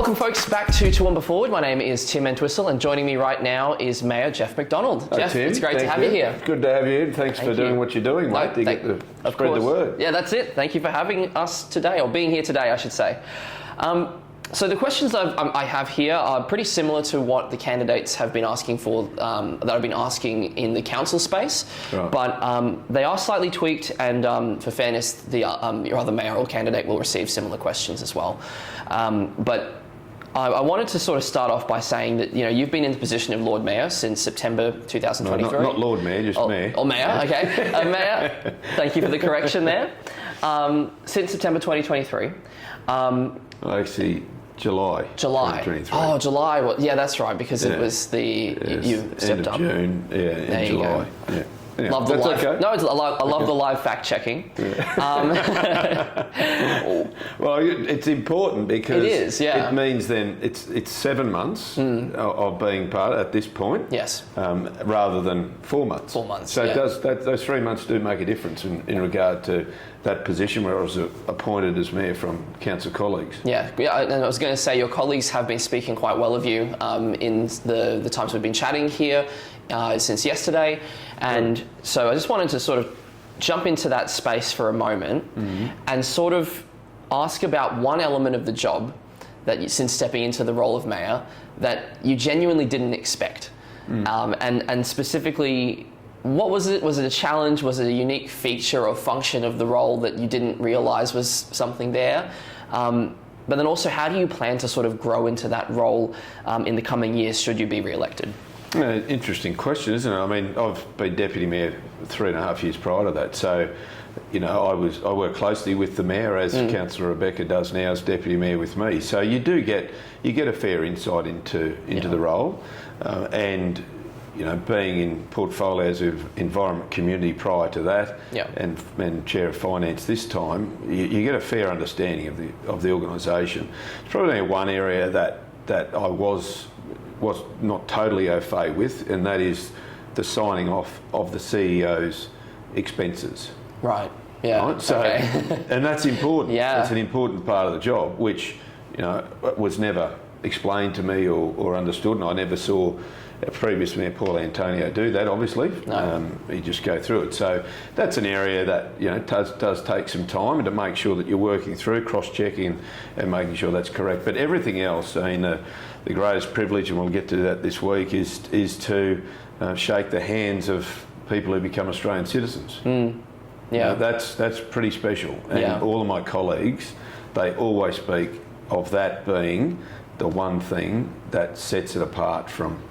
Welcome folks back to Toowoomba Forward. My name is Tim Entwistle and joining me right now is Mayor Geoff McDonald. Hi, Geoff, Tim. it's great to have you you here. It's good to have you. Thanks for doing what you're doing, mate, to get spread the word. Yeah, that's it. Thank you for having us today, or being here today, I should say. So the questions I have here are pretty similar to what the candidates have been asking for, that I've been asking in the council space, right. But they are slightly tweaked, and for fairness, your other mayoral candidate will receive similar questions as well. But I wanted to sort of start off by saying that you've been in the position of Lord Mayor since September 2023. No, not Lord Mayor, just Mayor. Oh, Mayor, okay. Mayor, thank you for the correction there. Since September 2023. Actually, July 2023. Oh, July. Well, yeah, that's right, because it was you stepped end of June, in July. Yeah. Yeah, love the live. Okay. No, I love the live fact checking. Yeah. Well, it's important because it is. Yeah. It means then it's 7 months of being part at this point. Yes. Rather than 4 months. 4 months. So those 3 months do make a difference in regard to that position where I was appointed as mayor from council colleagues. Yeah. And I was going to say your colleagues have been speaking quite well of you in the times we've been chatting here. Since yesterday, and so I just wanted to sort of jump into that space for a moment and sort of ask about one element of the job that since stepping into the role of mayor that you genuinely didn't expect, and specifically, what was it? Was it a challenge? Was it a unique feature or function of the role that you didn't realise was something there? But then also, how do you plan to sort of grow into that role in the coming years should you be re-elected? Interesting question, isn't it? I mean, I've been deputy mayor 3.5 years prior to that, so I work closely with the mayor as Councillor Rebecca does now as deputy mayor with me. So you get a fair insight into the role, and being in portfolios of environment community prior to that, and chair of finance this time, you get a fair understanding of the organisation. It's probably one area that I was not totally au fait with, and that is the signing off of the CEO's expenses. Right. Yeah. Right? So, and that's important. Yeah. It's an important part of the job, which was never explained to me or understood, and I never saw previous Mayor Paul Antonio do that. Obviously, you just go through it. So that's an area that does take some time, and to make sure that you're working through, cross-checking, and making sure that's correct. But everything else, I mean, the greatest privilege, and we'll get to that this week, is to shake the hands of people who become Australian citizens. Yeah, that's pretty special. And all of my colleagues, they always speak of that being the one thing that sets it apart from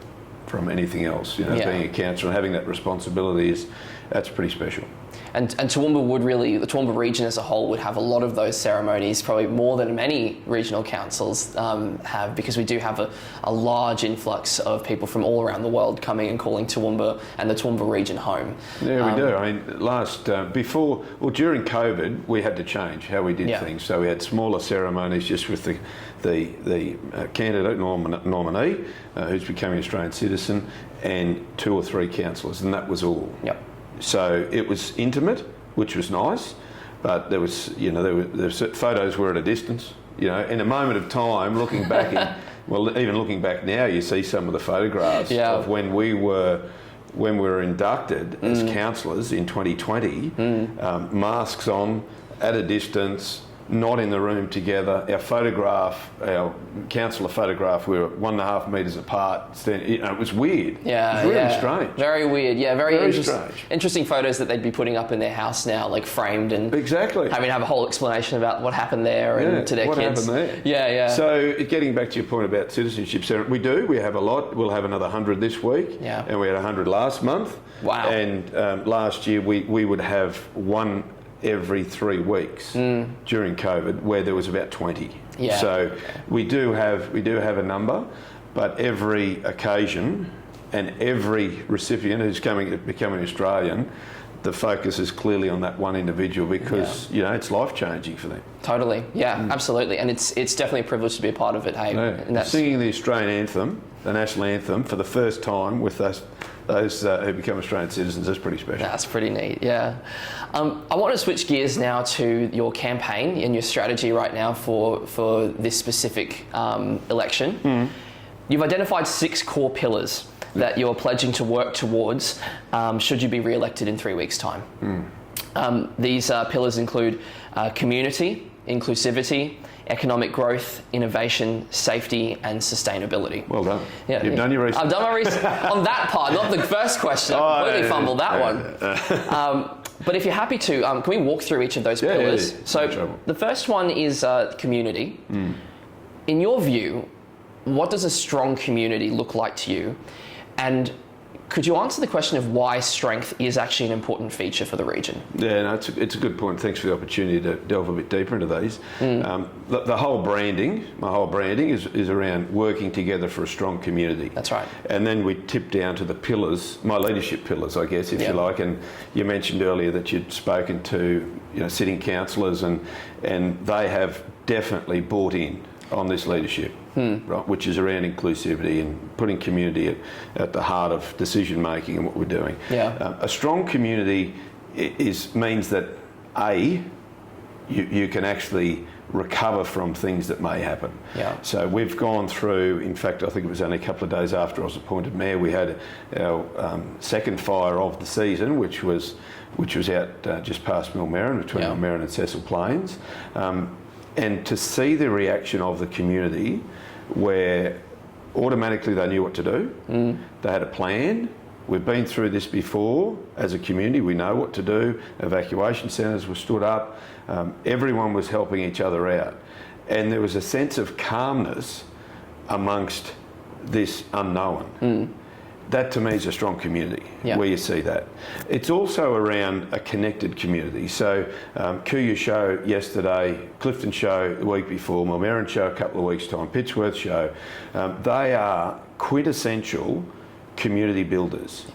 anything else. Being a councillor and having that responsibility that's pretty special. And Toowoomba the Toowoomba region as a whole would have a lot of those ceremonies, probably more than many regional councils have, because we do have a large influx of people from all around the world coming and calling Toowoomba and the Toowoomba region home. Yeah, we do. I mean, during COVID, we had to change how we did things. So we had smaller ceremonies just with the candidate, nominee, who's becoming an Australian citizen, and 2 or 3 councillors, and that was all. Yep. So it was intimate, which was nice, but there was photos were at a distance. In a moment of time, looking back, even looking back now, you see some of the photographs of when we were inducted as councillors in 2020, masks on, at a distance, not in the room together. Our councillor photograph, we were 1.5 metres apart. It was weird. Yeah, it was really strange. Very weird. Yeah, very strange. Interesting photos that they'd be putting up in their house now, like framed and having to have a whole explanation about what happened there and to their kids. What happened there? Yeah, yeah. So getting back to your point about citizenship, we have a lot. We'll have another 100 this week. Yeah. And we had 100 last month. Wow. And last year we would have one every 3 weeks during COVID, where there was about 20. Yeah. So we do have a number, but every occasion and every recipient who's becoming Australian, the focus is clearly on that one individual because it's life changing for them. Totally, absolutely, and it's definitely a privilege to be a part of it. Hey, And singing the Australian anthem, the national anthem, for the first time with those who become Australian citizens is pretty special. That's pretty neat, yeah. I want to switch gears now to your campaign and your strategy right now for this specific election. You've identified 6 core pillars that you're pledging to work towards should you be re-elected in 3 weeks' time. These pillars include community, inclusivity, economic growth, innovation, safety, and sustainability. Well done. Yeah, You've done your research. I've done my research on that part, not the first question. I completely fumbled that one. But if you're happy to, can we walk through each of those pillars? Yeah. So No trouble. the first one is community. In your view, what does a strong community look like to you? And could you answer the question of why strength is actually an important feature for the region? Yeah, no, it's a good point. Thanks for the opportunity to delve a bit deeper into these. The whole branding, my whole branding is around working together for a strong community. That's right. And then we tip down to the pillars, my leadership pillars, I guess, if you like. And you mentioned earlier that you'd spoken to sitting councillors, and they have definitely bought in on this leadership, right, which is around inclusivity and putting community at the heart of decision making and what we're doing. A strong community means that you can actually recover from things that may happen. So we've gone through, in fact, I think it was only a couple of days after I was appointed mayor, we had our second fire of the season, which was out just past Millmerran, between Millmerran and Cecil Plains. And to see the reaction of the community, where automatically they knew what to do, they had a plan. We've been through this before as a community, we know what to do. Evacuation centres were stood up, everyone was helping each other out. And there was a sense of calmness amongst this unknown. That to me is a strong community, where you see that. It's also around a connected community. So Kuya show yesterday, Clifton show the week before, Millmerran show a couple of weeks' time, Pittsworth show. They are quintessential community builders.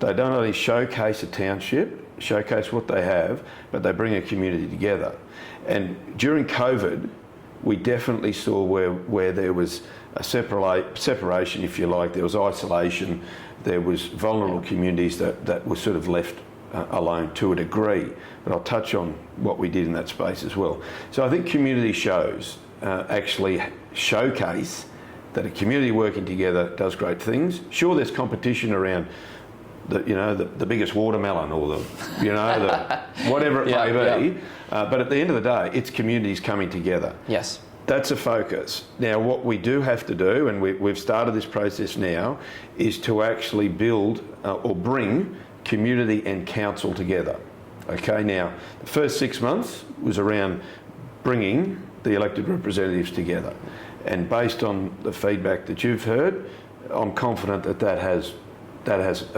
They don't only showcase a township, showcase what they have, but they bring a community together. And during COVID, we definitely saw where there was a separation, if you like, there was isolation, there was vulnerable communities that were sort of left alone to a degree. But I'll touch on what we did in that space as well. So I think community shows actually showcase that a community working together does great things. Sure, there's competition around the biggest watermelon or the whatever it may be. But at the end of the day, it's communities coming together. Yes. That's a focus. Now, what we do have to do, and we've started this process now, is to actually build or bring community and council together. Okay, now, the first 6 months was around bringing the elected representatives together. And based on the feedback that you've heard, I'm confident that has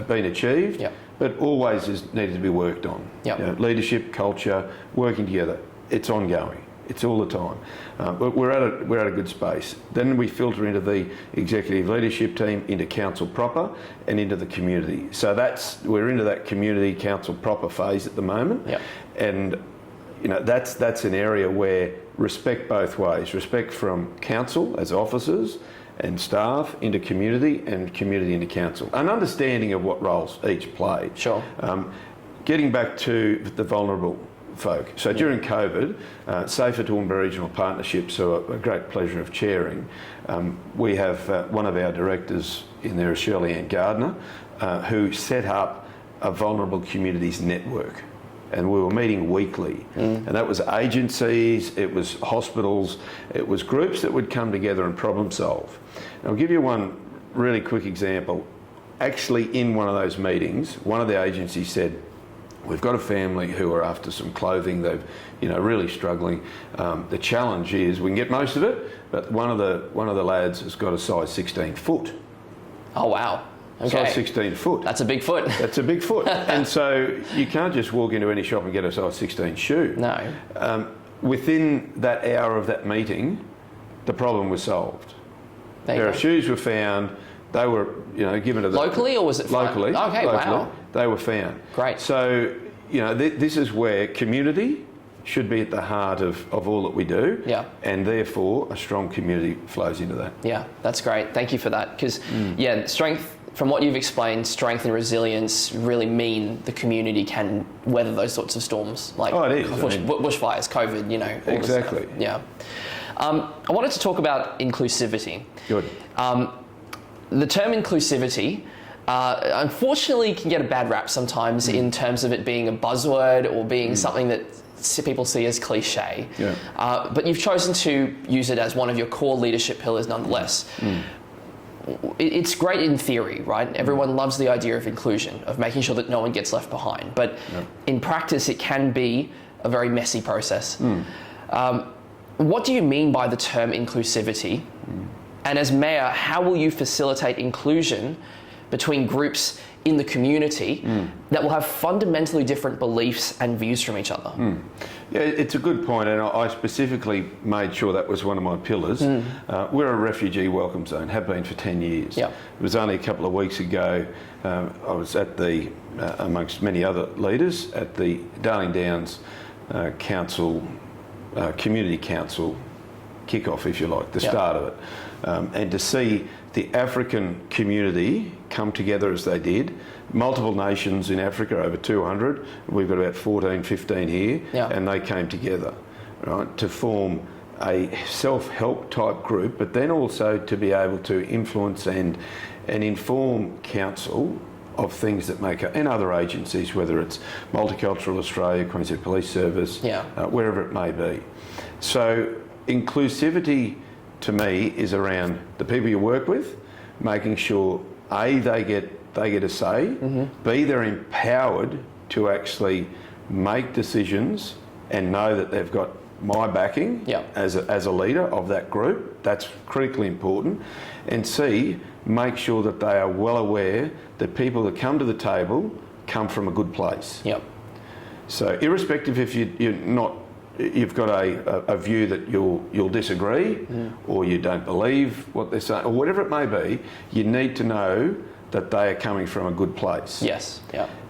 been achieved, but always is needed to be worked on. Leadership, culture, working together, it's ongoing. It's all the time, but we're at a good space. Then we filter into the executive leadership team, into council proper, and into the community. So we're into that community council proper phase at the moment, and that's an area where respect both ways: respect from council as officers and staff into community, and community into council. An understanding of what roles each play. Sure. Getting back to the vulnerable folk. So during COVID, Safer Toowoomba Regional Partnerships, so a great pleasure of chairing, we have one of our directors in there, Shirley Ann Gardner, who set up a vulnerable communities network. And we were meeting weekly. And that was agencies, it was hospitals, it was groups that would come together and problem solve. And I'll give you one really quick example. Actually, in one of those meetings, one of the agencies said, we've got a family who are after some clothing. They've, really struggling. The challenge is we can get most of it, but one of the lads has got a size 16 foot. Oh wow! Okay. Size 16 foot. That's a big foot. That's a big foot, and so you can't just walk into any shop and get a size 16 shoe. No. Within that hour of that meeting, the problem was solved. Their shoes were found. They were, given to the locally, or was it locally? Okay, locally, wow. They were found. Great. So, this is where community should be at the heart of all that we do, and therefore a strong community flows into that. Yeah, that's great. Thank you for that. Because, strength, from what you've explained, strength and resilience really mean the community can weather those sorts of storms, like bushfires, COVID, all exactly. This stuff. Yeah. I wanted to talk about inclusivity. Good. The term inclusivity, unfortunately, can get a bad rap sometimes in terms of it being a buzzword or being something that people see as cliche. Yeah. But you've chosen to use it as one of your core leadership pillars nonetheless. It's great in theory, right? Everyone loves the idea of inclusion, of making sure that no one gets left behind. But in practice, it can be a very messy process. What do you mean by the term inclusivity? And as mayor, how will you facilitate inclusion between groups in the community that will have fundamentally different beliefs and views from each other? Yeah, it's a good point, and I specifically made sure that was one of my pillars. We're a refugee welcome zone, have been for 10 years. It was only a couple of weeks ago, I was at the, amongst many other leaders, at the Darling Downs Council, Community Council kick-off, if you like, the start of it. And to see the African community come together as they did, multiple nations in Africa, over 200, we've got about 14, 15 here, and they came together, right, to form a self-help type group, but then also to be able to influence and inform council of things that make up, and other agencies, whether it's Multicultural Australia, Queensland Police Service, wherever it may be. So inclusivity to me is around the people you work with, making sure A, they get a say, B, they're empowered to actually make decisions and know that they've got my backing as a leader of that group. That's critically important. And C, make sure that they are well aware that people that come to the table come from a good place. So irrespective if you've got a view that you'll disagree or you don't believe what they're saying or whatever it may be, you need to know that they are coming from a good place.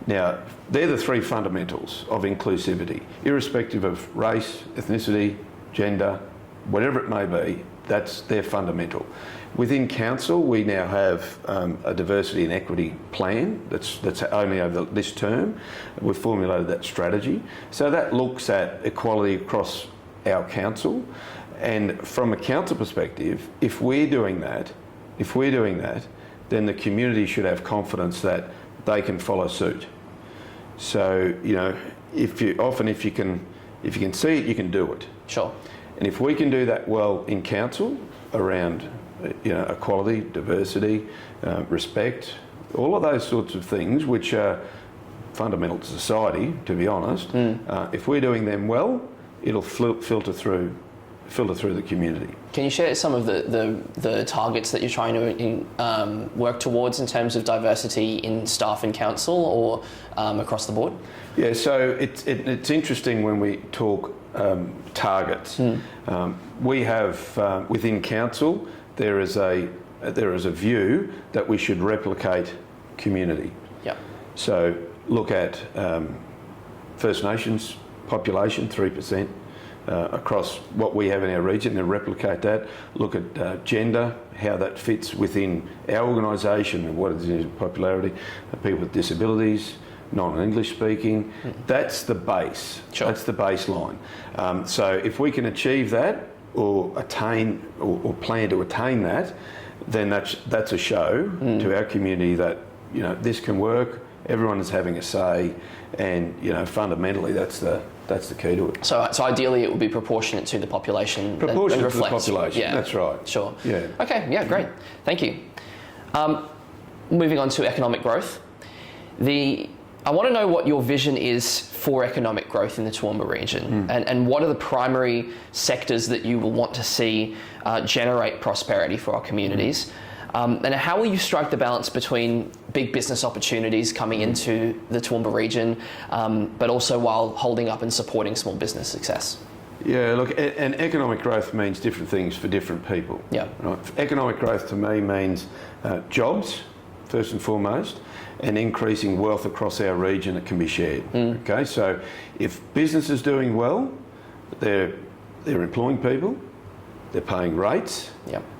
Now, they're the three fundamentals of inclusivity. Irrespective of race, ethnicity, gender, whatever it may be, they're fundamental. Within council, we now have a diversity and equity plan that's only over this term. We've formulated that strategy. So that looks at equality across our council. And from a council perspective, if we're doing that, then the community should have confidence that they can follow suit. So, if you can see it, you can do it. Sure. And if we can do that well in council around equality, diversity, respect, all of those sorts of things which are fundamental to society, to be honest, if we're doing them well, it'll filter through the community. Can you share some of the targets that you're trying to work towards in terms of diversity in staff in council or across the board? Yeah, so it's interesting when we talk targets. We have within council there is a view that we should replicate community. So look at First Nations population, 3%. Across what we have in our region and replicate that. Look at gender, how that fits within our organisation and what is in popularity, people with disabilities, non-English speaking. That's the base. That's the baseline. So if we can achieve that or attain or plan to attain that, then that's a show to our community that this can work. Everyone is having a say, and fundamentally that's the key to it. So ideally it would be proportionate to the population. Proportionate to the population, that's right. Sure. Yeah. Okay, yeah, great. Thank you. Moving on to economic growth. I want to know what your vision is for economic growth in the Toowoomba region and what are the primary sectors that you will want to see generate prosperity for our communities. And how will you strike the balance between big business opportunities coming into the Toowoomba region, but also while holding up and supporting small business success? Yeah, look, and economic growth means different things for different people. Right? Economic growth to me means jobs first and foremost, and increasing wealth across our region that can be shared. Okay, so if business is doing well, they're employing people, they're paying rates,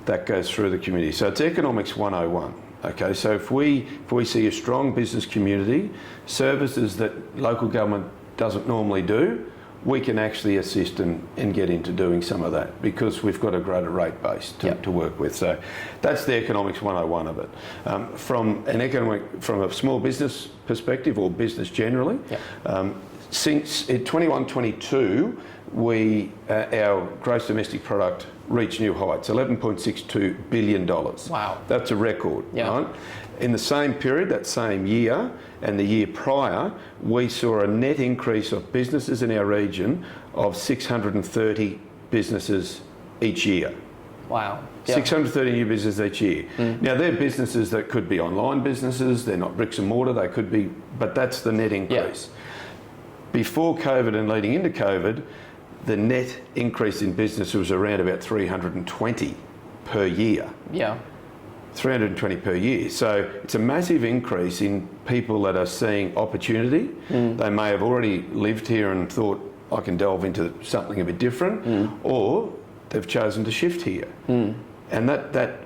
that goes through the community. So it's economics 101. Okay, so if we see a strong business community, services that local government doesn't normally do, we can actually assist and get into doing some of that because we've got a greater rate base to work with. So that's the economics 101 of it. From a small business perspective or business generally, since 21-22, our gross domestic product reached new heights, $11.62 billion. Wow. That's a record, right? In the same period, that same year, and the year prior, we saw a net increase of businesses in our region of 630 businesses each year. Wow. 630 new businesses each year. Now, they're businesses that could be online businesses, they're not bricks and mortar, they could be, but that's the net increase. Before COVID and leading into COVID, the net increase in business was around about 320 per year. 320 per year. So it's a massive increase in people that are seeing opportunity. They may have already lived here and thought, I can delve into something a bit different, or they've chosen to shift here. And that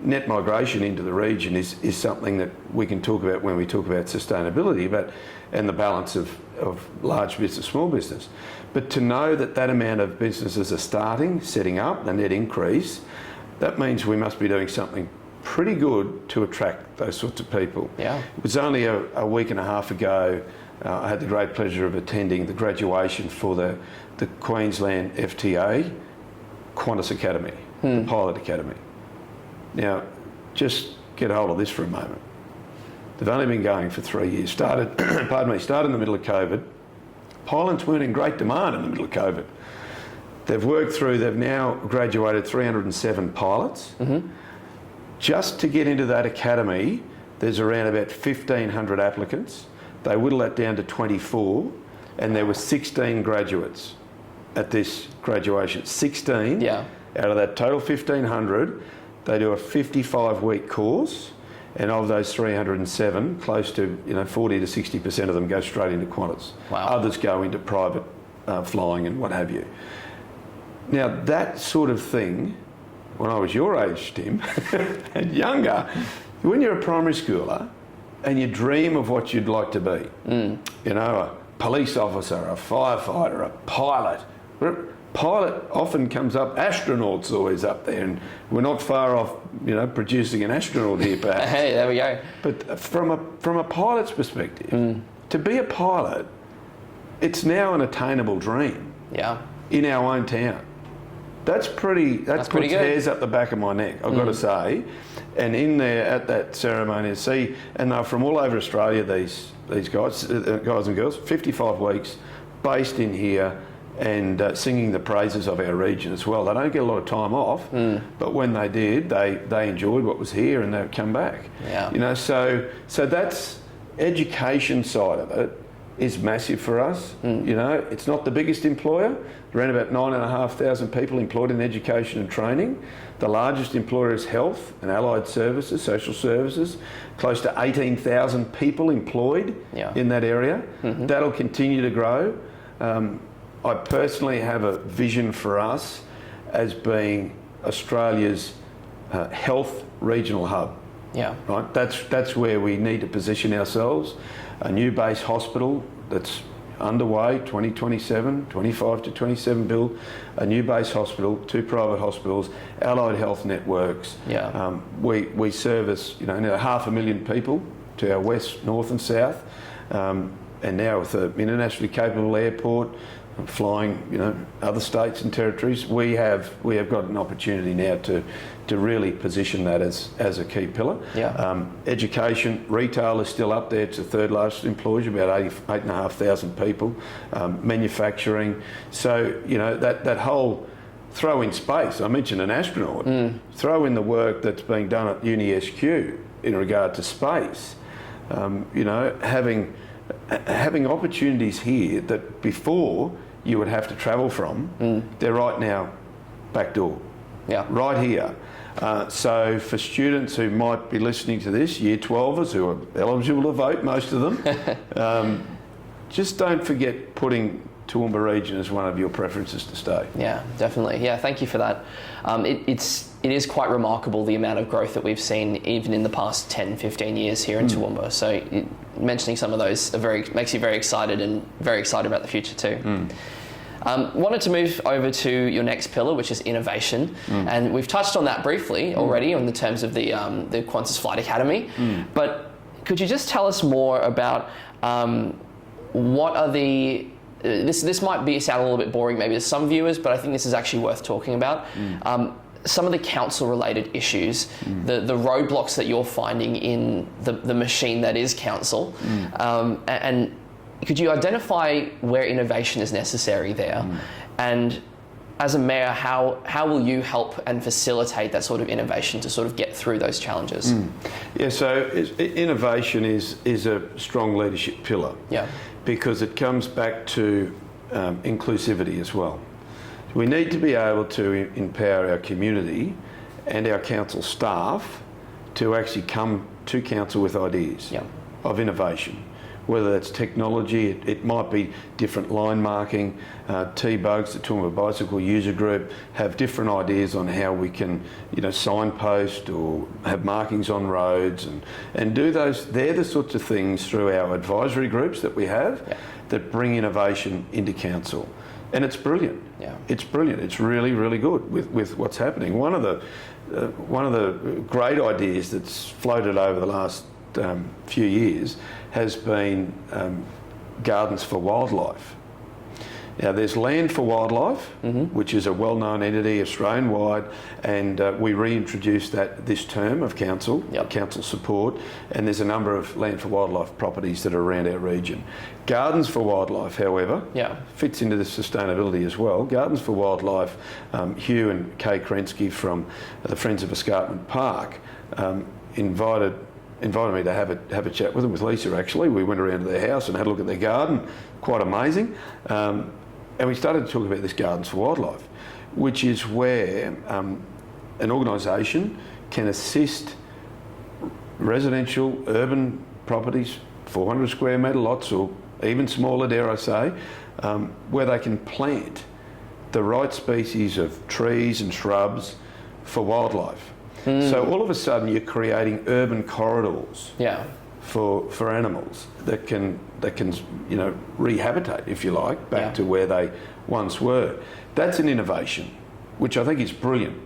net migration into the region is something that we can talk about when we talk about sustainability, and the balance of large business, small business. But to know that amount of businesses are setting up, the net increase, that means we must be doing something pretty good to attract those sorts of people. It was only a week and a half ago, I had the great pleasure of attending the graduation for the Queensland FTA Qantas Academy, the Pilot Academy. Now, just get a hold of this for a moment. They've only been going for 3 years. Started in the middle of COVID. Pilots weren't in great demand in the middle of COVID. They've now graduated 307 pilots. Just to get into that academy, there's around about 1,500 applicants. They whittle that down to 24, and there were 16 graduates at this graduation. 16 out of that total 1,500, they do a 55-week course, and of those 307, close to 40 to 60% of them go straight into Qantas. Others go into private flying and what have you. Now, that sort of thing, when I was your age, Tim, and younger, when you're a primary schooler and you dream of what you'd like to be, a police officer, a firefighter, a pilot. Pilot often comes up, astronaut's always up there, and we're not far off, producing an astronaut here perhaps. Hey, there we go. But from a pilot's perspective, to be a pilot, it's now an attainable dream. In our own town. That puts hairs up the back of my neck, I've got to say. And in there at that ceremony, and they're from all over Australia, these guys and girls, 55 weeks, based in here, and singing the praises of our region as well. They don't get a lot of time off, but when they did, they enjoyed what was here and they'd come back. So that's education side of it is massive for us. It's not the biggest employer. Around about 9,500 people employed in education and training. The largest employer is health and allied services, social services. Close to 18,000 people employed in that area. That'll continue to grow. I personally have a vision for us as being Australia's health regional hub. Right. That's where we need to position ourselves. A new base hospital that's underway, 2027, 25 to 27 build, a new base hospital, 2 private hospitals, allied health networks. We service 500,000 people to our west, north and south, and now with an internationally capable airport, flying other states and territories, we have got an opportunity now to really position that as a key pillar. Education, retail is still up there. It's the third largest employer, about 8,500 people. Manufacturing, so that whole throw in space. I mentioned an astronaut. Throw in the work that's being done at Uni SQ in regard to space. Having opportunities here that before you would have to travel from, they're right now back door. Right here. So for students who might be listening to this, Year 12ers who are eligible to vote, most of them, just don't forget putting Toowoomba Region as one of your preferences to stay. Yeah, definitely. Yeah, thank you for that. It is quite remarkable the amount of growth that we've seen even in the past 10, 15 years here in Toowoomba. So mentioning some of those makes you very excited and very excited about the future too. Wanted to move over to your next pillar, which is innovation, and we've touched on that briefly already in the terms of the Qantas Flight Academy. But could you just tell us more about what are the this might sound a little bit boring maybe to some viewers, but I think this is actually worth talking about. Some of the council-related issues, the roadblocks that you're finding in the machine that is council, and could you identify where innovation is necessary there? And as a mayor, how will you help and facilitate that sort of innovation to sort of get through those challenges? Yeah, so innovation is a strong leadership pillar. Yeah. Because it comes back to inclusivity as well. We need to be able to empower our community and our council staff to actually come to council with ideas of innovation. Whether that's technology, it might be different line marking. T-Bugs, the Toowoomba Bicycle User Group, have different ideas on how we can, signpost or have markings on roads and do those. They're the sorts of things through our advisory groups that we have that bring innovation into council. And it's brilliant. Yeah. It's brilliant. It's really, really good with what's happening. One of the great ideas that's floated over the last few years has been Gardens for Wildlife. Now there's Land for Wildlife, which is a well-known entity Australian-wide, and we reintroduced this term of council support, and there's a number of Land for Wildlife properties that are around our region. Gardens for Wildlife, however, fits into the sustainability as well. Gardens for Wildlife, Hugh and Kay Krensky from the Friends of Escarpment Park invited me to have a chat with them, with Lisa actually. We went around to their house and had a look at their garden, quite amazing. And we started to talk about this Gardens for Wildlife, which is where an organisation can assist residential, urban properties, 400 square metre lots or even smaller, dare I say, where they can plant the right species of trees and shrubs for wildlife. So all of a sudden you're creating urban corridors for animals that can rehabilitate, if you like, back to where they once were. That's an innovation, which I think is brilliant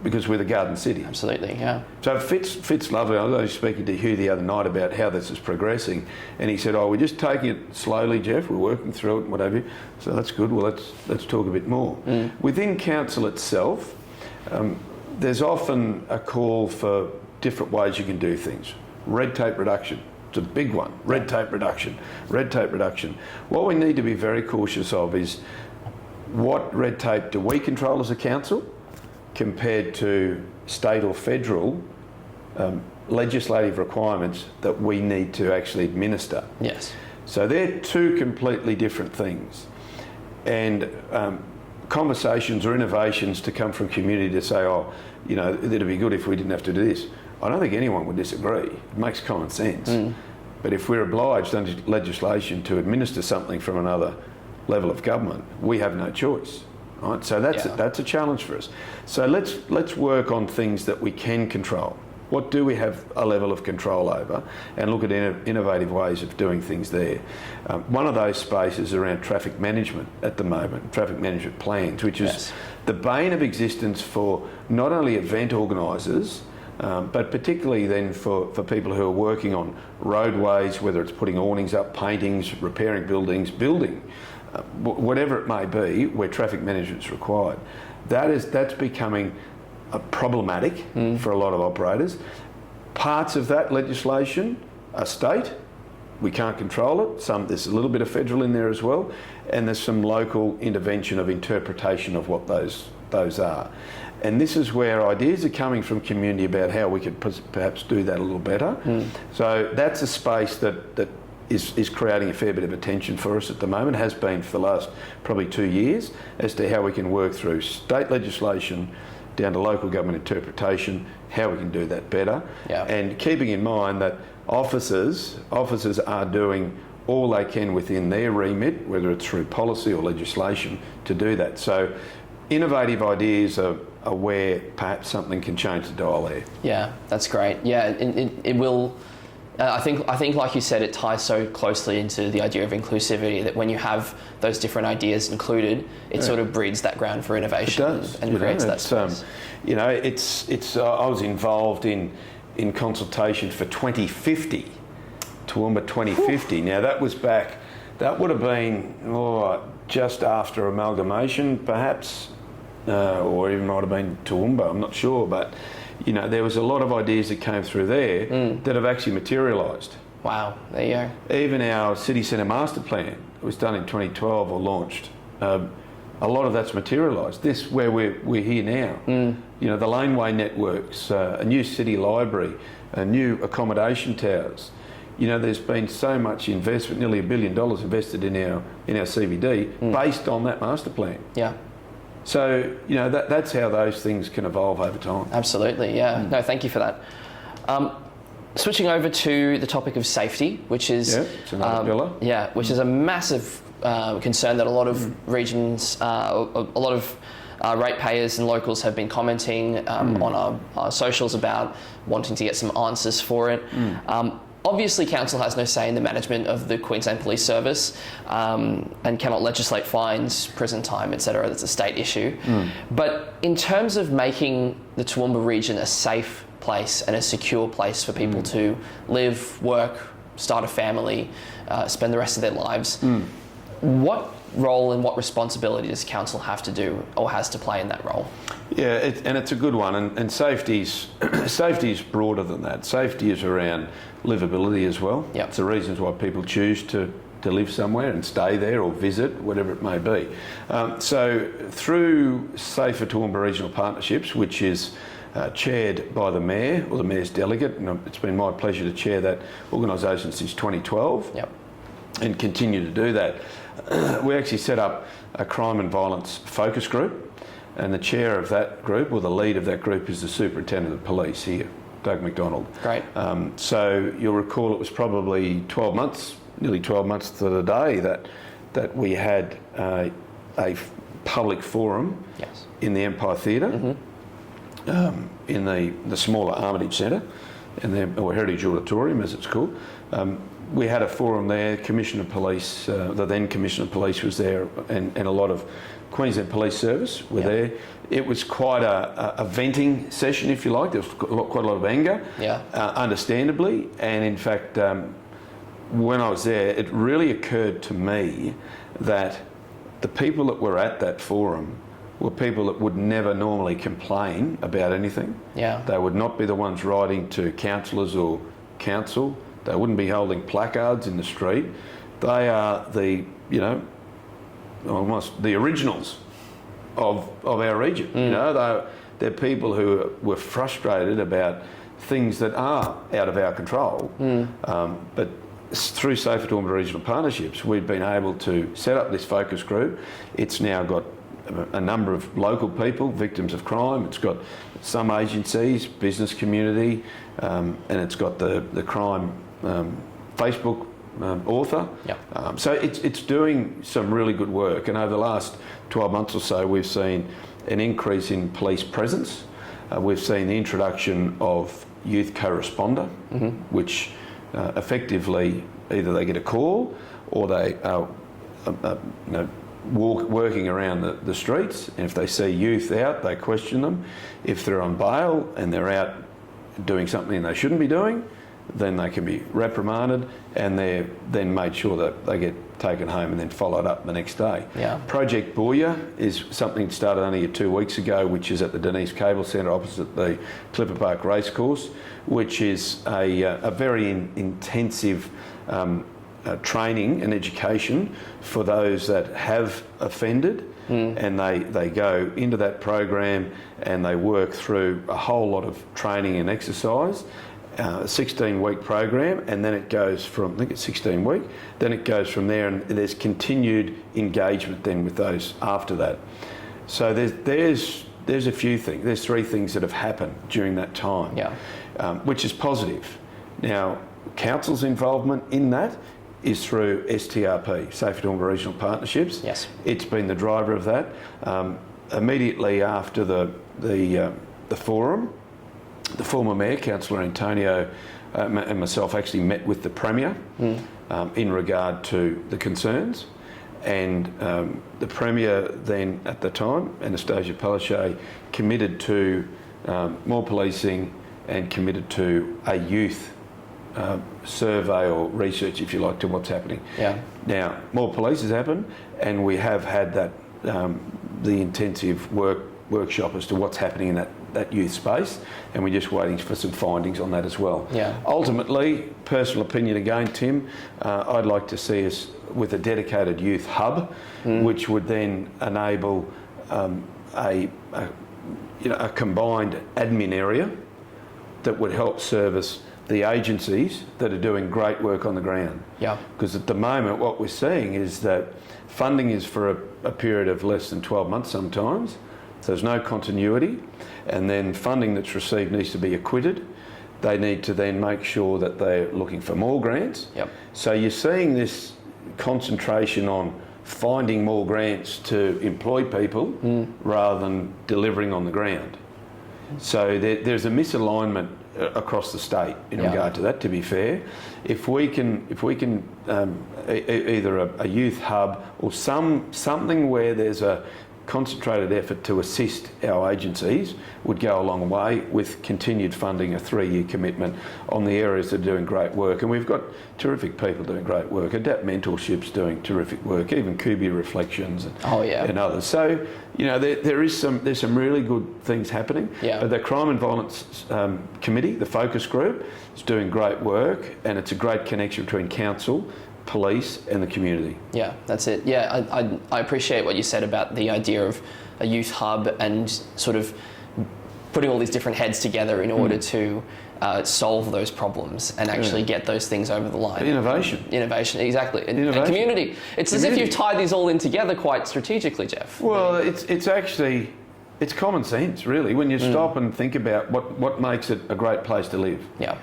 because we're the Garden City. Absolutely, yeah. So it fits lovely. I was speaking to Hugh the other night about how this is progressing, and he said, we're just taking it slowly, Geoff. We're working through it and whatever. So that's good. Well, let's talk a bit more. Within council itself, there's often a call for different ways you can do things. Red tape reduction, it's a big one. Red tape reduction. What we need to be very cautious of is what red tape do we control as a council compared to state or federal legislative requirements that we need to actually administer. Yes. So they're two completely different things. And conversations or innovations to come from community to say, it'd be good if we didn't have to do this. I don't think anyone would disagree. It makes common sense. But if we're obliged under legislation to administer something from another level of government, we have no choice. Right? So that's a challenge for us. So let's work on things that we can control. What do we have a level of control over, and look at innovative ways of doing things there. One of those spaces is around traffic management at the moment, traffic management plans, which is the bane of existence for not only event organisers, but particularly then for people who are working on roadways, whether it's putting awnings up, paintings, repairing buildings, whatever it may be, where traffic management is required. That's becoming problematic for a lot of operators. Parts of that legislation are state. We can't control it. There's a little bit of federal in there as well, and there's some local intervention of interpretation of what those are. And this is where ideas are coming from community about how we could perhaps do that a little better. So that's a space that is creating a fair bit of attention for us at the moment, has been for the last probably 2 years, as to how we can work through state legislation, down to local government interpretation, how we can do that better. Yeah. And keeping in mind that officers are doing all they can within their remit, whether it's through policy or legislation, to do that. So innovative ideas are where perhaps something can change the dial there. Yeah, that's great. Yeah, it will. I think, like you said, it ties so closely into the idea of inclusivity that when you have those different ideas included, it sort of breeds that ground for innovation. It does, and creates that space. I was involved in consultation for 2050, Toowoomba 2050. Now that would have been just after amalgamation, perhaps, or even might have been Toowoomba. I'm not sure, but. There was a lot of ideas that came through there that have actually materialised. Wow, there you go. Even our city centre master plan was done in 2012 or launched. A lot of that's materialised. This where we're here now. The laneway networks, a new city library, a new accommodation towers. There's been so much investment, nearly $1 billion invested in our CBD based on that master plan. Yeah. So, that's how those things can evolve over time. Absolutely, yeah. No, thank you for that. Switching over to the topic of safety, which is... Yeah, it's another pillar. Yeah, which is a massive concern that a lot of regions, a lot of ratepayers and locals have been commenting on our socials about wanting to get some answers for it. Obviously, council has no say in the management of the Queensland Police Service and cannot legislate fines, prison time, etc. That's a state issue. But in terms of making the Toowoomba region a safe place and a secure place for people to live, work, start a family, spend the rest of their lives, what role and what responsibility does council have to do or has to play in that role? Yeah, it's a good one, and safety's broader than that. Safety is around livability as well. Yep. It's the reasons why people choose to live somewhere and stay there or visit, whatever it may be. So through Safer Toowoomba Regional Partnerships, which is chaired by the Mayor or the Mayor's delegate, and it's been my pleasure to chair that organisation since 2012 and continue to do that. We actually set up a crime and violence focus group, and the chair of that group, or the lead of that group, is the Superintendent of Police here, Geoff McDonald. Great. So you'll recall it was probably 12 months, nearly 12 months to the day that we had a public forum in the Empire Theatre, in the smaller Armitage Centre, or Heritage Auditorium as it's called. We had a forum there. Commissioner of Police, the then Commissioner of Police was there, and a lot of Queensland Police Service were there. It was quite a venting session, if you like. There was quite a lot of anger, understandably. And in fact, when I was there, it really occurred to me that the people that were at that forum were people that would never normally complain about anything. Yeah. They would not be the ones writing to councillors or council. They wouldn't be holding placards in the street. They are almost the originals of our region. They're people who were frustrated about things that are out of our control. But through Safer Toowoomba Regional Partnerships, we've been able to set up this focus group. It's now got a number of local people, victims of crime. It's got some agencies, business community, and it's got the crime Facebook author. So it's doing some really good work, and over the last 12 months or so we've seen an increase in police presence. We've seen the introduction of youth co-responder, which effectively either they get a call or they are working around the streets, and if they see youth out, they question them. If they're on bail and they're out doing something they shouldn't be doing, then they can be reprimanded, and they're then made sure that they get taken home and then followed up the next day. Project Booyah is something that started only 2 weeks ago, which is at the Denise Cable Centre opposite the Clipper Park Racecourse, which is a very intensive training and education for those that have offended, and they go into that program and they work through a whole lot of training and exercise. A 16-week program, and then it goes from, I think it's 16 week, then it goes from there, and there's continued engagement then with those after that. So there's there's a few things. There's three things that have happened during that time, which is positive. Now, council's involvement in that is through STRP, Safe Toowoomba Regional Partnerships. Yes. It's been the driver of that. Immediately after the forum, the former Mayor, Councillor Antonio, and myself actually met with the Premier in regard to the concerns. And the Premier then, at the time, Anastasia Palaszczuk, committed to more policing and committed to a youth survey or research, if you like, to what's happening. Yeah. Now, more police has happened, and we have had that the intensive workshop as to what's happening in that youth space, and we're just waiting for some findings on that as well. Yeah. Ultimately, personal opinion again, Tim, I'd like to see us with a dedicated youth hub, which would then enable a combined admin area that would help service the agencies that are doing great work on the ground. Yeah. Because at the moment, what we're seeing is that funding is for a period of less than 12 months sometimes. So there's no continuity, and then funding that's received needs to be acquitted. They need to then make sure that they're looking for more grants. Yep. So you're seeing this concentration on finding more grants to employ people rather than delivering on the ground. So there's a misalignment across the state in regard to that, to be fair. If we can either a youth hub or something where there's a concentrated effort to assist our agencies would go a long way, with continued funding, a 3-year commitment on the areas that are doing great work. And we've got terrific people doing great work. Adapt Mentorship's doing terrific work, even Kubi Reflections and others. So, there's some really good things happening. Yeah. The Crime and Violence Committee, the focus group, is doing great work, and it's a great connection between council, police and the community. Yeah, that's it. Yeah, I appreciate what you said about the idea of a youth hub and sort of putting all these different heads together in order to solve those problems and actually get those things over the line. Innovation, exactly. And community. It's as if you've tied these all in together quite strategically, Geoff. Well, it's actually common sense, really, when you stop and think about what makes it a great place to live. Yeah.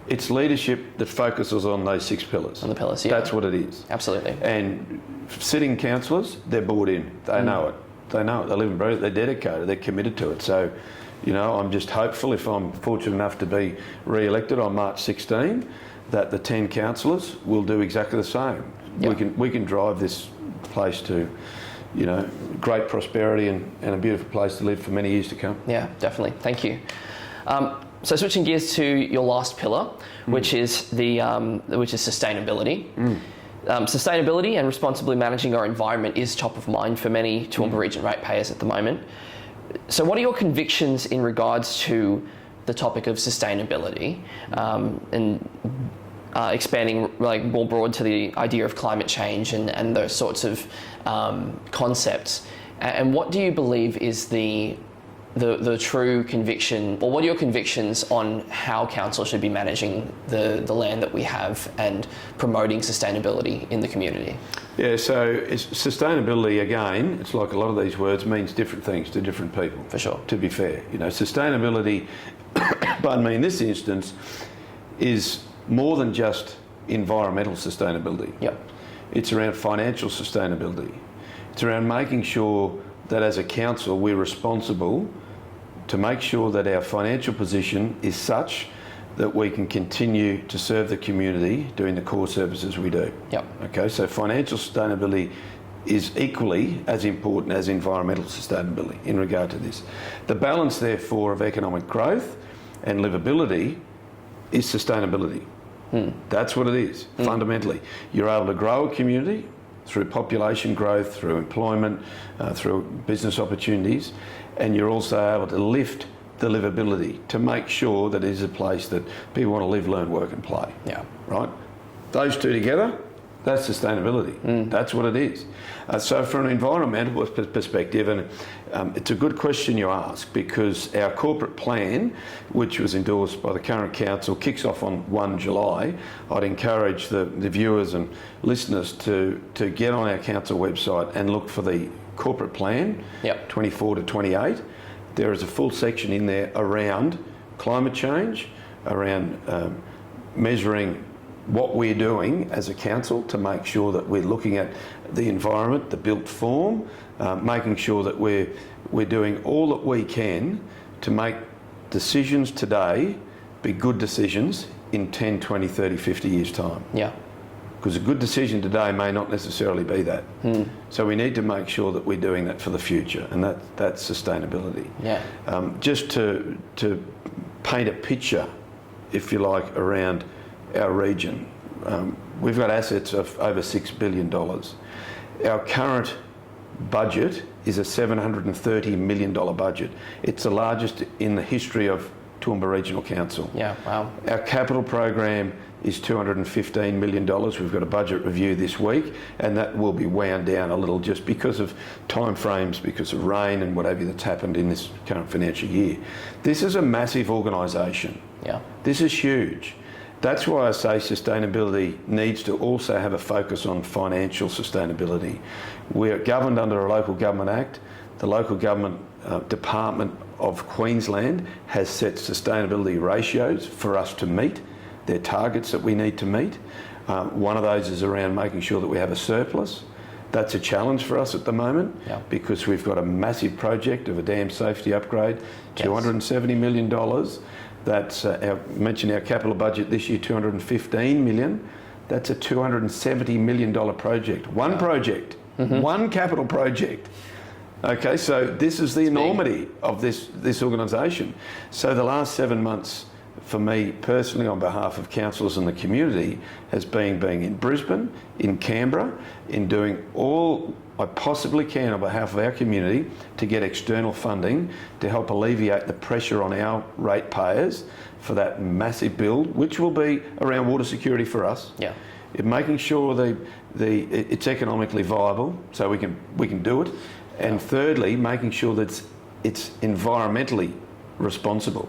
It's leadership that focuses on those 6 pillars. On the pillars, yeah. That's what it is. Absolutely. And sitting councillors, they're bought in. They know it. They know it. They live and breathe it. They're dedicated. They're committed to it. So, I'm just hopeful, if I'm fortunate enough to be re-elected on March 16, that the 10 councillors will do exactly the same. Yeah. We can drive this place to, great prosperity and a beautiful place to live for many years to come. Yeah, definitely. Thank you. So switching gears to your last pillar, which is sustainability. Sustainability and responsibly managing our environment is top of mind for many Toowoomba Region ratepayers at the moment. So what are your convictions in regards to the topic of sustainability and expanding more broad to the idea of climate change and those sorts of concepts? And what do you believe is the true conviction, or what are your convictions on how council should be managing the land that we have and promoting sustainability in the community? Yeah, so sustainability, again, it's like a lot of these words, means different things to different people. For sure. To be fair, sustainability, pardon me, in this instance, is more than just environmental sustainability. Yep. It's around financial sustainability. It's around making sure that as a council we're responsible to make sure that our financial position is such that we can continue to serve the community doing the core services we do. Yep. Okay, so financial sustainability is equally as important as environmental sustainability in regard to this. The balance, therefore, of economic growth and livability is sustainability. That's what it is, fundamentally. You're able to grow a community through population growth, through employment, through business opportunities, and you're also able to lift the livability to make sure that it is a place that people want to live, learn, work and play. Yeah. Right? Those two together, that's sustainability. That's what it is. So from an environmental perspective, and it's a good question you ask, because our corporate plan, which was endorsed by the current council, kicks off on 1 July. I'd encourage the viewers and listeners to get on our council website and look for the corporate plan, 24 to 28. there is a full section in there around climate change, around measuring what we're doing as a council to make sure that we're looking at the environment, the built form, making sure that we're doing all that we can to make decisions today be good decisions in 10, 20, 30, 50 years' time. Yeah. Because a good decision today may not necessarily be that. So we need to make sure that we're doing that for the future, and that's sustainability. Yeah. Just to paint a picture, if you like, around our region, we've got assets of over $6 billion. Our current budget is a $730 million budget. It's the largest in the history of Toowoomba Regional Council. Yeah, wow. Our capital program is $215 million. We've got a budget review this week, and that will be wound down a little just because of time frames, because of rain and whatever that's happened in this current financial year. This is a massive organisation. Yeah. This is huge. That's why I say sustainability needs to also have a focus on financial sustainability. We're governed under a Local Government Act. The Local Government Department of Queensland has set sustainability ratios for us to meet. They're targets that we need to meet. One of those is around making sure that we have a surplus. That's a challenge for us at the moment because we've got a massive project of a dam safety upgrade, $270 million. That's, mentioned our capital budget this year, $215 million. That's a $270 million project. One project, one capital project. Okay, so this is the enormity of this organisation. So the last 7 months, for me personally, on behalf of councillors and the community, has been being in Brisbane, in Canberra, in doing all I possibly can on behalf of our community to get external funding to help alleviate the pressure on our ratepayers for that massive build, which will be around water security for us. Yeah. Making sure it's economically viable so we can do it. And thirdly, making sure that it's environmentally responsible.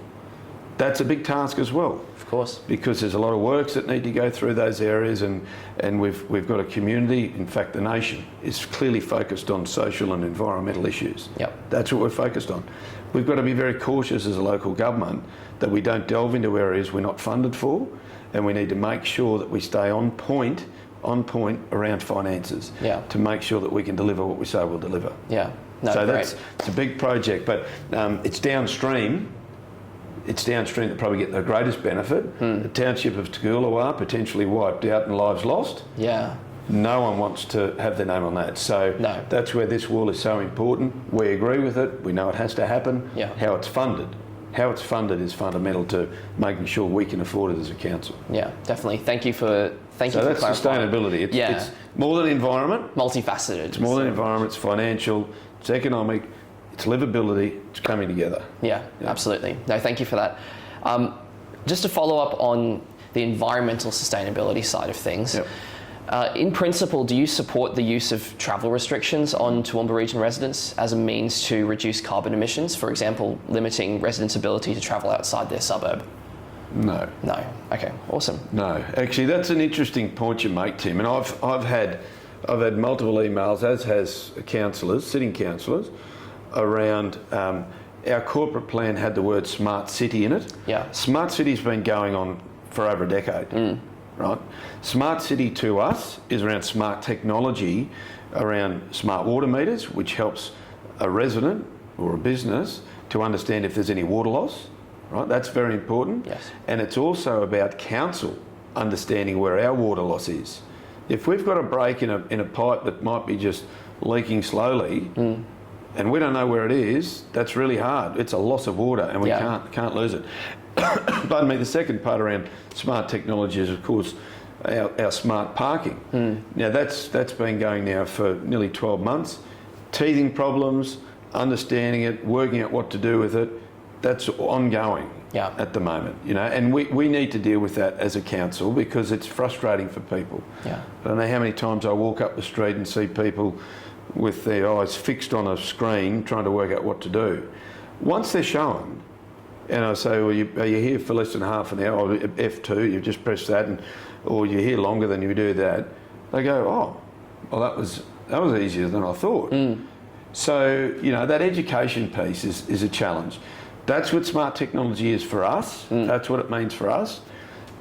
That's a big task as well. Of course. Because there's a lot of works that need to go through those areas, and we've got a community, in fact the nation, is clearly focused on social and environmental issues. Yep. That's what we're focused on. We've got to be very cautious as a local government that we don't delve into areas we're not funded for, and we need to make sure that we stay on point around finances to make sure that we can deliver what we say we'll deliver. Yeah. No, so great. it's a big project, but it's downstream. It's downstream that probably get the greatest benefit. The township of Toowoomba potentially wiped out and lives lost. Yeah. No one wants to have their name on that. So that's where this wall is so important. We agree with it. We know it has to happen. Yeah. How it's funded is fundamental to making sure we can afford it as a council. Yeah, definitely. Thank you for clarifying. So that's sustainability. It's more than environment. Multifaceted. It's more than environment. It's financial. It's economic. It's livability. It's coming together. Yeah, absolutely. No, thank you for that. Just to follow up on the environmental sustainability side of things. Yep. In principle, do you support the use of travel restrictions on Toowoomba Region residents as a means to reduce carbon emissions? For example, limiting residents' ability to travel outside their suburb? No. No. Okay. Awesome. No. Actually, that's an interesting point you make, Tim. And I've had multiple emails, as has sitting councillors, around our corporate plan had the word smart city in it. Yeah. Smart city's been going on for over a decade. Right? Smart city to us is around smart technology, around smart water meters, which helps a resident or a business to understand if there's any water loss. Right? That's very important. Yes. And it's also about council understanding where our water loss is. If we've got a break in a pipe that might be just leaking slowly, and we don't know where it is, that's really hard. It's a loss of water, and we can't lose it. Pardon me. The second part around smart technology is, of course, our smart parking. Now that's been going now for nearly 12 months. Teething problems, understanding it, working out what to do with it, that's ongoing at the moment. And we need to deal with that as a council because it's frustrating for people. Yeah. I don't know how many times I walk up the street and see people with their eyes fixed on a screen trying to work out what to do. Once they're shown, and I say, well, are you here for less than half an hour? Or F2, you just press that, or you're here longer than you do that. They go, oh, well, that was easier than I thought. So, that education piece is a challenge. That's what smart technology is for us. That's what it means for us.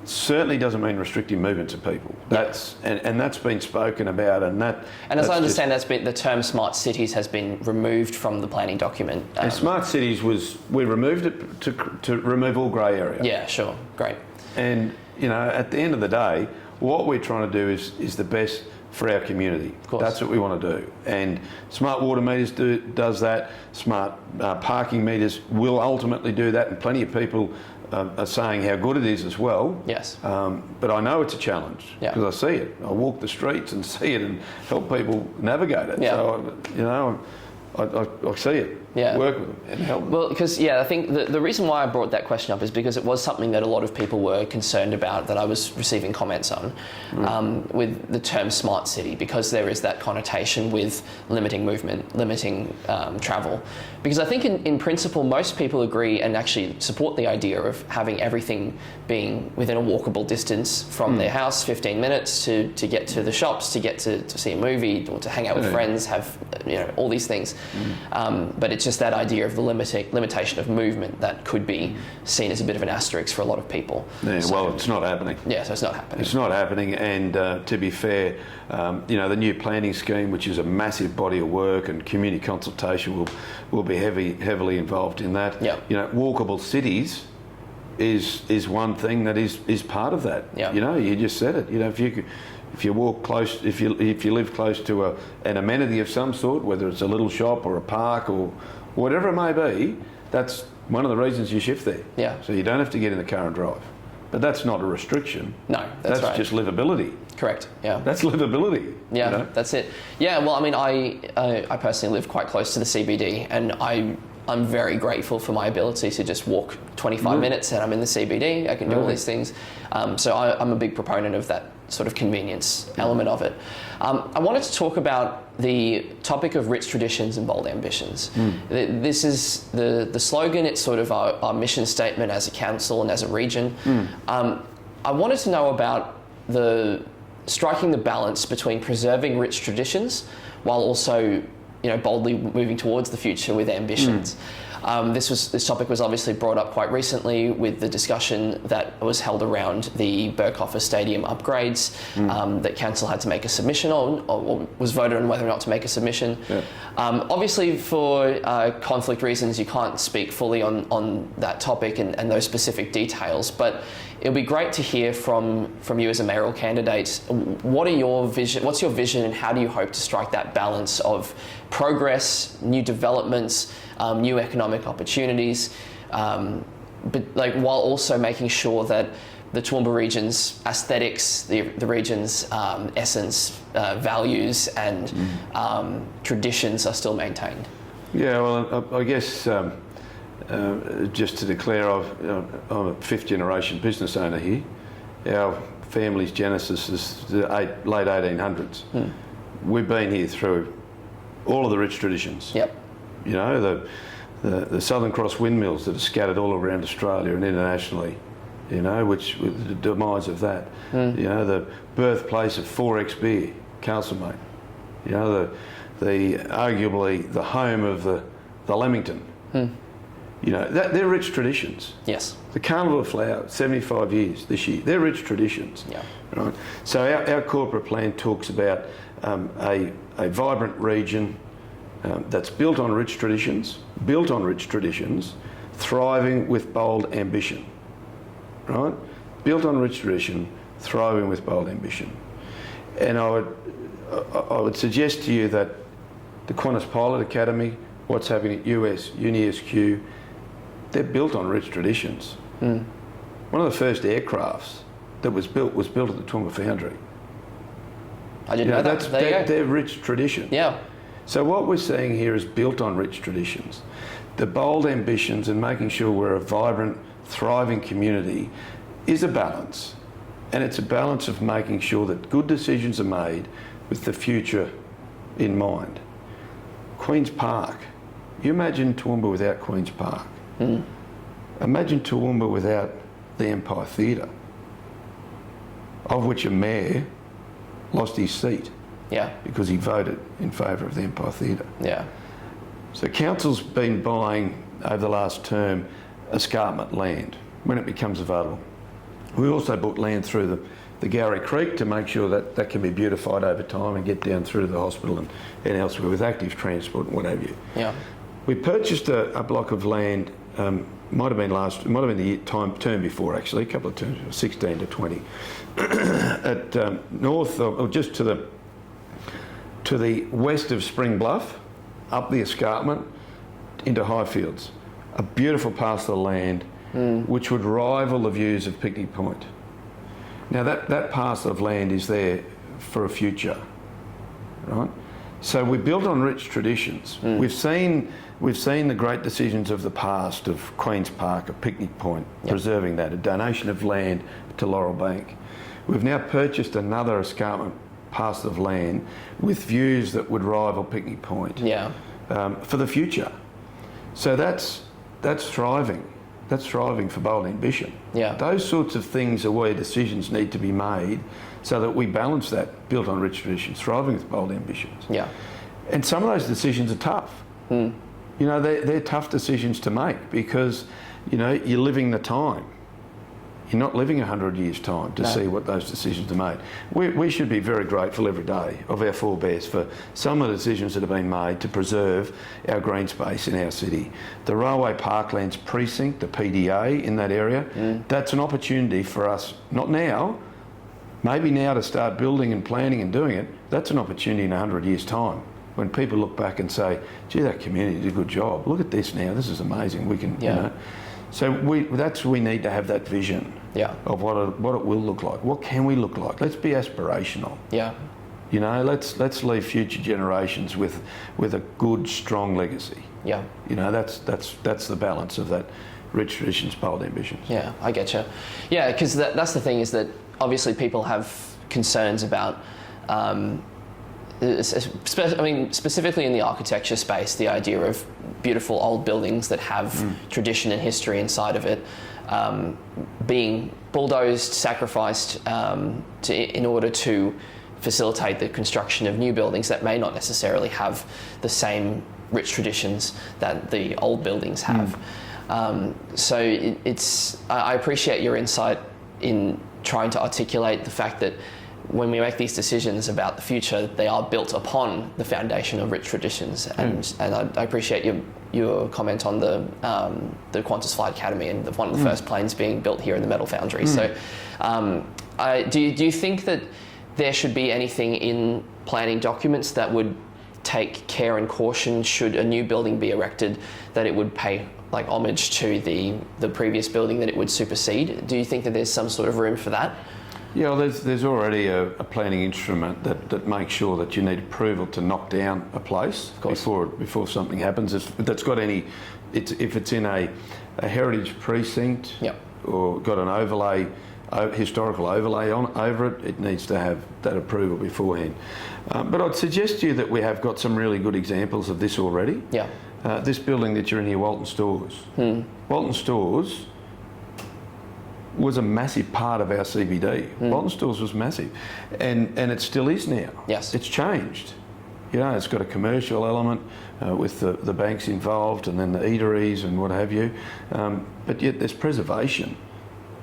Certainly doesn't mean restricting movements of people. That's that's been spoken about, and as I understand, the term smart cities has been removed from the planning document. And smart cities we removed it to remove all grey area. Yeah, sure, great. And at the end of the day, what we're trying to do is the best for our community. Of course. That's what we want to do. And smart water meters does that. Smart parking meters will ultimately do that, and plenty of people are saying how good it is as well. Yes. But I know it's a challenge because I see it. I walk the streets and see it and help people navigate it. Yeah. So, I see it. Yeah. Work with them and help them. Well, because, I think the reason why I brought that question up is because it was something that a lot of people were concerned about, that I was receiving comments on, with the term smart city, because there is that connotation with limiting movement, limiting travel. Because I think in principle, most people agree and actually support the idea of having everything being within a walkable distance from their house, 15 minutes to get to the shops, to get to see a movie or to hang out with friends, have all these things. But it's just that idea of the limitation of movement that could be seen as a bit of an asterisk for a lot of people. Yeah, well, it's not happening. Yeah, so it's not happening. It's not happening, and to be fair, the new planning scheme, which is a massive body of work, and community consultation will be heavily involved in that. Yeah. Walkable cities is one thing that is part of that. Yeah. You just said it. If you walk close, if you live close to an amenity of some sort, whether it's a little shop or a park or whatever it may be, that's one of the reasons you shift there. Yeah. So you don't have to get in the car and drive. But that's not a restriction. No, that's right. Just livability. Correct. Yeah. That's livability. Yeah, that's it. Yeah. Well, I mean, I personally live quite close to the CBD, and I'm very grateful for my ability to just walk 25 minutes and I'm in the CBD. I can do all these things. So I'm a big proponent of that sort of convenience element of it. I wanted to talk about the topic of rich traditions and bold ambitions. This is the slogan. It's sort of our mission statement as a council and as a region. I wanted to know about striking the balance between preserving rich traditions while also boldly moving towards the future with ambitions. This topic was obviously brought up quite recently with the discussion that was held around the Burkhofer Stadium upgrades that council had to make a submission on, or was voted on whether or not to make a submission. Yeah. Obviously, for conflict reasons, you can't speak fully on that topic and those specific details, but it would be great to hear from you as a mayoral candidate. What's your vision, and how do you hope to strike that balance of progress, new developments, new economic opportunities, but while also making sure that the Toowoomba region's aesthetics, the region's essence, values and traditions are still maintained? Yeah, well, I guess just to declare, I'm a fifth generation business owner here. Our family's genesis is the late 1800s. We've been here through all of the rich traditions. Yep. The Southern Cross windmills that are scattered all around Australia and internationally, which with the demise of that, the birthplace of 4X beer, Castlemaine, the arguably the home of the Leamington. They're rich traditions. Yes. The Carnival of Flowers, 75 years this year. They're rich traditions. Yeah. Right. So our corporate plan talks about a vibrant region that's built on rich traditions, thriving with bold ambition. Right? Built on rich tradition, thriving with bold ambition. And I would suggest to you that the Qantas Pilot Academy, what's happening at UniSQ, they're built on rich traditions. One of the first aircrafts that was built at the Toowoomba Foundry. I didn't know that. They're rich tradition. Yeah. So what we're seeing here is built on rich traditions. The bold ambitions and making sure we're a vibrant, thriving community is a balance. And it's a balance of making sure that good decisions are made with the future in mind. Queen's Park. You imagine Toowoomba without Queen's Park. Imagine Toowoomba without the Empire Theatre, of which a mayor lost his seat. Yeah. Because he voted in favour of the Empire Theatre. Yeah. So council's been buying over the last term escarpment land when it becomes available. We also bought land through the Gowrie Creek to make sure that that can be beautified over time and get down through to the hospital and elsewhere with active transport and what have you. Yeah. We purchased a block of land, might have been the term before actually, a couple of terms, 16 to 20, at north of, or just to the west of Spring Bluff, up the escarpment into Highfields. A beautiful parcel of land which would rival the views of Picnic Point. Now that parcel of land is there for a future, right? So we built on rich traditions. We've seen the great decisions of the past of Queen's Park, of Picnic Point, preserving that, a donation of land to Laurel Bank. We've now purchased another escarpment parcel of land with views that would rival Picnic Point for the future. So that's thriving. That's thriving for bold ambition. Yeah. Those sorts of things are where decisions need to be made so that we balance that, built on rich traditions, thriving with bold ambitions. Yeah. And some of those decisions are tough. You know, they're tough decisions to make because, you know, you're living the time. You're not living 100 years' time to see what those decisions are made. We should be very grateful every day of our forebears for some of the decisions that have been made to preserve our green space in our city. The Railway Parklands Precinct, the PDA in that area, that's an opportunity for us, not now, maybe now to start building and planning and doing it. That's an opportunity in 100 years' time when people look back and say, gee, that community did a good job. Look at this now, this is amazing. We can, you know. So we need to have that vision of what it will look like. What can we look like? Let's be aspirational. Yeah. You know, let's leave future generations with a good, strong legacy. Yeah. You know, that's the balance of that rich traditions, bold ambitions. Yeah, I get you. Yeah, because that's the thing is that obviously people have concerns about. Specifically in the architecture space, the idea of beautiful old buildings that have tradition and history inside of it being bulldozed, sacrificed in order to facilitate the construction of new buildings that may not necessarily have the same rich traditions that the old buildings have. I appreciate your insight in trying to articulate the fact that when we make these decisions about the future, they are built upon the foundation of rich traditions. And I appreciate your comment on the Qantas Flight Academy and one of the first planes being built here in the Metal Foundry. So do you think that there should be anything in planning documents that would take care and caution should a new building be erected, that it would pay like homage to the previous building, that it would supersede? Do you think that there's some sort of room for that? Yeah, well, there's already a planning instrument that makes sure that you need approval to knock down a place before something happens. If it's in a heritage precinct or got an overlay, historical overlay over it, it needs to have that approval beforehand. But I'd suggest to you that we have got some really good examples of this already. Yeah. This building that you're in here, Walton Stores. Walton Stores was a massive part of our CBD. Walton Stores was massive, and it still is now. Yes, it's changed. You know, it's got a commercial element with the banks involved, and then the eateries and what have you. But yet there's preservation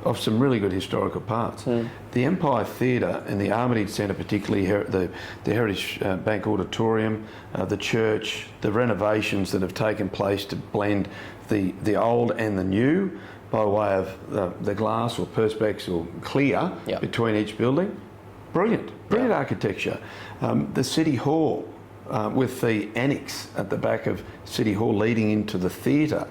of some really good historical parts. The Empire Theatre and the Armitage Centre, particularly the Heritage Bank Auditorium, the church, the renovations that have taken place to blend the old and the new, by way of the glass or perspex or clear between each building. Brilliant architecture. The City Hall with the annex at the back of City Hall leading into the theatre,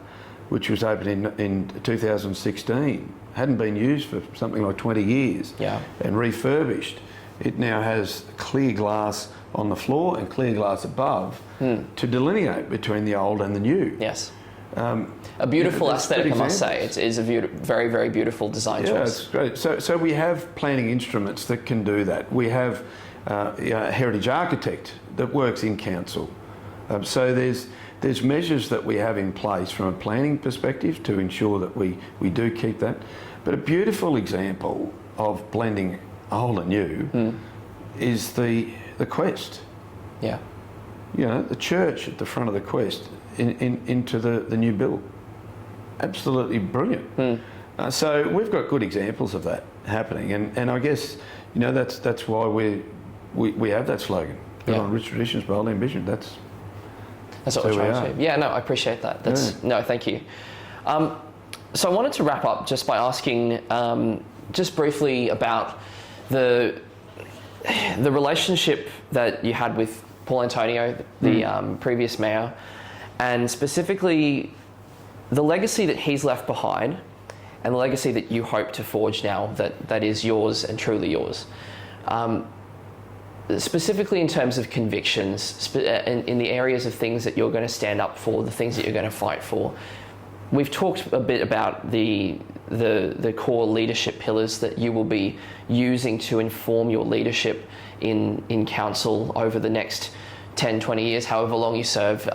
which was opened in 2016, hadn't been used for something like 20 years and refurbished. It now has clear glass on the floor and clear glass above to delineate between the old and the new. Yes. A beautiful aesthetic, I must say. It is a very, very beautiful design choice. Yeah, it's great. So we have planning instruments that can do that. We have a heritage architect that works in council. So there's measures that we have in place from a planning perspective to ensure that we do keep that. But a beautiful example of blending old and new is the Quest. Yeah. You know, the church at the front of the Quest into the new bill. Absolutely brilliant. So we've got good examples of that happening, and I guess that's why we have that slogan. Built on rich traditions, bold ambition. That's what we're trying to do. Yeah, no, I appreciate that. No, thank you. So I wanted to wrap up just by asking, just briefly about the relationship that you had with Paul Antonio, the previous mayor, and specifically the legacy that he's left behind and the legacy that you hope to forge now that is yours and truly yours. Specifically in terms of convictions, in the areas of things that you're going to stand up for, the things that you're going to fight for. We've talked a bit about the core leadership pillars that you will be using to inform your leadership in council over the next 10, 20 years, however long you serve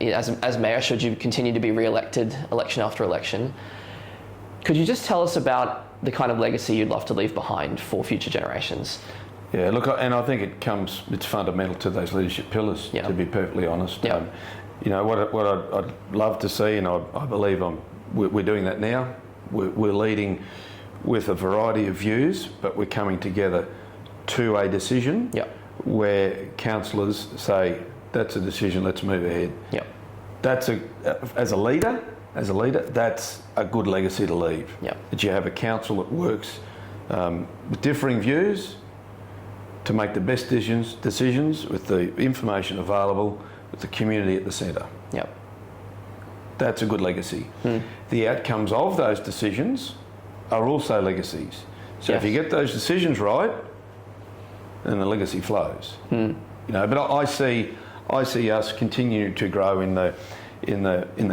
as mayor, should you continue to be re-elected election after election. Could you just tell us about the kind of legacy you'd love to leave behind for future generations? Yeah, look, and I think it's fundamental to those leadership pillars, to be perfectly honest. Yeah. What I'd love to see, and I believe we're doing that now, we're leading with a variety of views, but we're coming together to a decision where councillors say, that's a decision, let's move ahead. Yeah. That's as a leader, that's a good legacy to leave. Yeah. That you have a council that works with differing views to make the best decisions with the information available, with the community at the centre. Yep. That's a good legacy. The outcomes of those decisions are also legacies. So if you get those decisions right, then the legacy flows. But I see us continuing to grow in the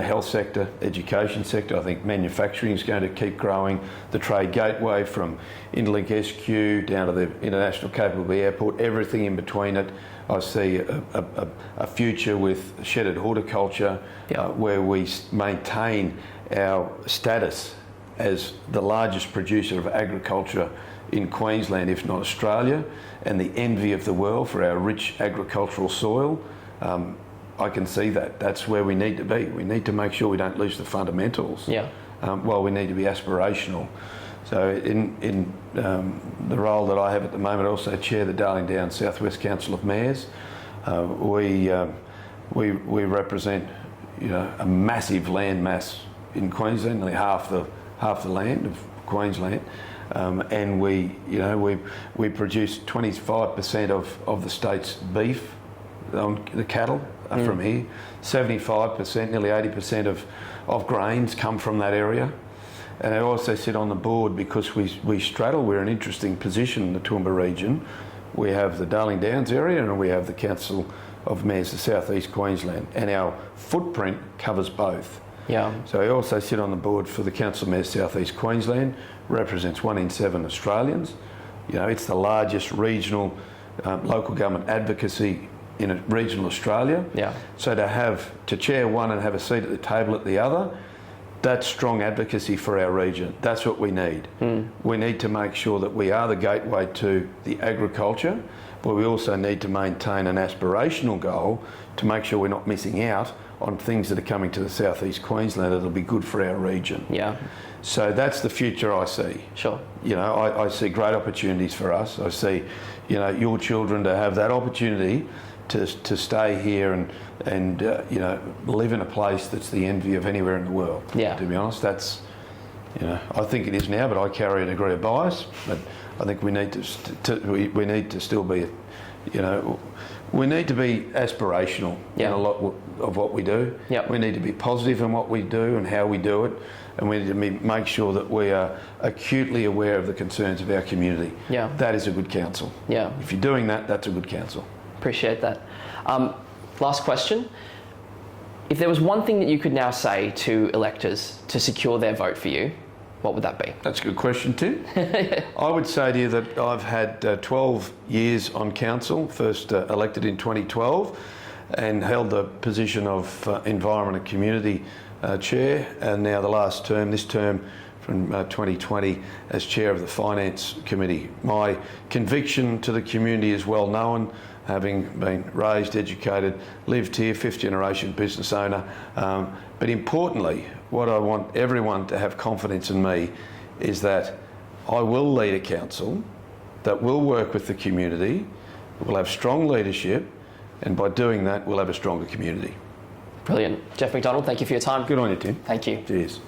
health sector, education sector. I think manufacturing is going to keep growing. The trade gateway from Interlink SQ down to the International Capability Airport, everything in between it. I see a future with shedded horticulture where we maintain our status as the largest producer of agriculture in Queensland, if not Australia, and the envy of the world for our rich agricultural soil. I can see that. That's where we need to be. We need to make sure we don't lose the fundamentals. While we need to be aspirational. So in the role that I have at the moment, I also chair the Darling Downs Southwest Council of Mayors. We represent a massive land mass in Queensland, nearly half the land of Queensland, and we produce 25% of the state's beef, the cattle from here. 75%, nearly 80% of grains come from that area. And I also sit on the board because we straddle, we're in an interesting position in the Toowoomba region. We have the Darling Downs area and we have the Council of Mayors of South East Queensland, and our footprint covers both. So I also sit on the board for the Council of Mayors South East Queensland, represents 1 in 7 Australians. It's the largest regional local government advocacy in regional Australia. So to chair one and have a seat at the table at the other, that's strong advocacy for our region. That's what we need. We need to make sure that we are the gateway to the agriculture, but we also need to maintain an aspirational goal to make sure we're not missing out on things that are coming to the southeast Queensland that'll be good for our region. So that's the future I see. Sure. I see great opportunities for us. I see, your children to have that opportunity to stay here and live in a place that's the envy of anywhere in the world. To be honest, that's, I think it is now, but I carry a degree of bias. But I think we need to still be, we need to be aspirational in a lot of what we do. We need to be positive in what we do and how we do it, and we need to make sure that we are acutely aware of the concerns of our community. That is a good council. If you're doing that, that's a good council. Appreciate that. Last question. If there was one thing that you could now say to electors to secure their vote for you, what would that be? That's a good question, Tim. I would say to you that I've had 12 years on council, first elected in 2012, and held the position of Environment and Community Chair, and now the last term, this term from 2020, as Chair of the Finance Committee. My conviction to the community is well known. having been raised, educated, lived here, fifth generation business owner. But importantly, what I want everyone to have confidence in me is that I will lead a council that will work with the community, will have strong leadership, and by doing that, we'll have a stronger community. Brilliant. Geoff McDonald, thank you for your time. Good on you, Tim. Thank you. Cheers.